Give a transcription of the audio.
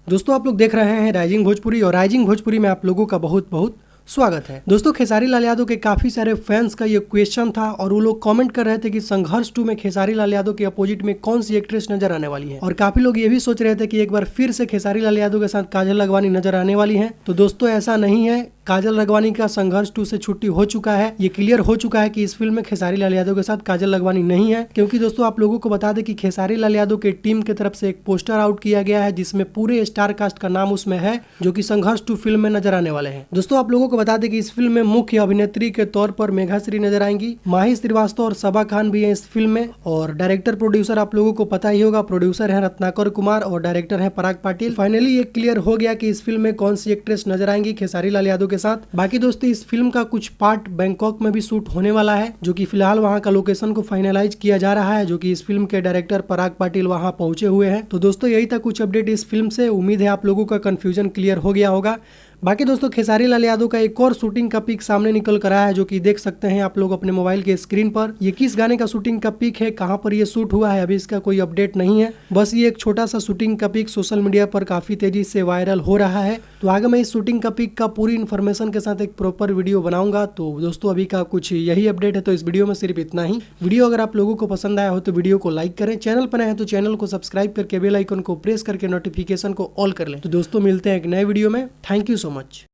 दोस्तों आप लोग देख रहे हैं राइजिंग भोजपुरी और राइजिंग भोजपुरी में आप लोगों का बहुत बहुत स्वागत है। दोस्तों खेसारी लाल यादव के काफी सारे फैंस का ये क्वेश्चन था और वो लोग कमेंट कर रहे थे कि संघर्ष 2 में खेसारी लाल यादव के अपोजिट में कौन सी एक्ट्रेस नजर आने वाली है, और काफी लोग ये भी सोच रहे थे कि एक बार फिर से खेसारी लाल यादव के साथ काजल लखवानी नजर आने वाली है। तो दोस्तों ऐसा नहीं है, काजल लखवानी का संघर्ष 2 से छुट्टी हो चुका है। ये क्लियर हो चुका है कि इस फिल्म में खेसारी लाल यादव के साथ काजल लखवानी नहीं है, क्योंकि दोस्तों आप लोगों को बता दें कि खेसारी लाल यादव के टीम की तरफ से एक पोस्टर आउट किया गया है जिसमें पूरे स्टार कास्ट का नाम उसमें है जो कि संघर्ष 2 फिल्म में नजर आने वाले हैं। दोस्तों आप लोगों को बता दें कि इस फिल्म में मुख्य अभिनेत्री के तौर पर मेघाश्री नजर आएंगी, माही श्रीवास्तव और सबा खान भी है इस फिल्म में, और डायरेक्टर प्रोड्यूसर आप लोगों को पता ही होगा, प्रोड्यूसर है रत्नाकर कुमार और डायरेक्टर है पराग पाटिल। फाइनली ये क्लियर हो गया कि इस फिल्म में कौन सी एक्ट्रेस नजर आएंगी खेसारी लाल यादव के साथ। बाकी दोस्तों इस फिल्म का कुछ पार्ट बैंकॉक में भी शूट होने वाला है, जो कि फिलहाल वहां का लोकेशन को फाइनलाइज किया जा रहा है, जो कि इस फिल्म के डायरेक्टर पराग पाटिल वहां पहुंचे हुए हैं। तो दोस्तों यही था कुछ अपडेट इस फिल्म से। उम्मीद है आप लोगों का कंफ्यूजन क्लियर हो गया होगा। बाकी दोस्तों खेसारी लाल यादव का एक और शूटिंग का पिक सामने निकल कर आया है, जो कि देख सकते हैं आप लोग अपने मोबाइल के स्क्रीन पर। ये किस गाने का शूटिंग का पिक है, कहां पर ये शूट हुआ है, अभी इसका कोई अपडेट नहीं है। बस ये एक छोटा सा शूटिंग का पिक सोशल मीडिया पर काफी तेजी से वायरल हो रहा है। तो आगे मैं इस शूटिंग का पिक का पूरी इन्फॉर्मेशन के साथ एक प्रॉपर वीडियो बनाऊंगा। तो दोस्तों अभी का कुछ यही अपडेट है, तो इस वीडियो में सिर्फ इतना ही। वीडियो अगर आप लोगों को पसंद आया हो तो वीडियो को लाइक करें, चैनल पर नए हैं तो चैनल को सब्सक्राइब करके बेल आइकन को प्रेस करके नोटिफिकेशन को ऑल कर लें। तो दोस्तों मिलते हैं एक नए वीडियो में। Thank you so much.